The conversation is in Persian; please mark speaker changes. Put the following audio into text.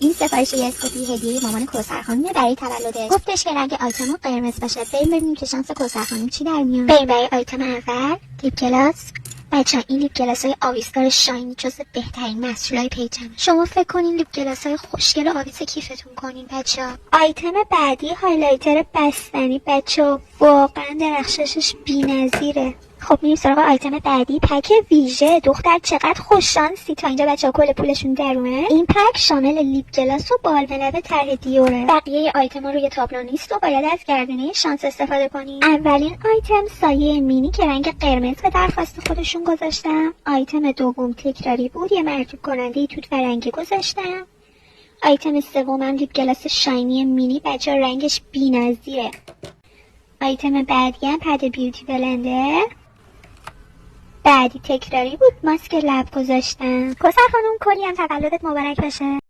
Speaker 1: این سفارش یه اسکوپی هدیه مامان کوثر خانم برای تولدش. گفتش که رنگ آیتمو قرمز باشه. بریم ببینیم که شانس کوثر خانم چی در میاد. بریم برای آیتم اول، لیپ گلاس. بچه‌ها این لیپ گلاس‌های آویستار شاینی جزو بهترین محصولای پیجمه. شما فکر کنین لیپ گلاس‌های خوشگل آویز کیفتون کنین بچه‌ها. آیتم بعدی هایلایتر بستنی بچه‌ها، واقعا درخششش بی‌نظیره. خب میریم سراغ آیتم بعدی، پک ویژه. دختر چقدر خوش شانسی، تا اینجا بچه‌ها کل پولشون در اومد. این پک شامل لیپ گلاس و بالم لب طرح دیوره. بقیه آیتم‌ها روی تابلو نیست و باید از گردنه شانس استفاده کنیم. اولین آیتم سایه مینی که رنگ قرمز به درخواست خودشون گذاشتم. آیتم دوم تکراری بود، یه مرطوب کننده توت فرنگی گذاشتم. آیتم سومم لیپ گلاس شاینی مینی بچه‌ها، رنگش بی‌نظیره. آیتم بعدی هم پد بیوتی بلنده. بعدی تکراری بود، ماسک لب گذاشتم. کوثر خانم کلی هم تولدت مبارک باشه.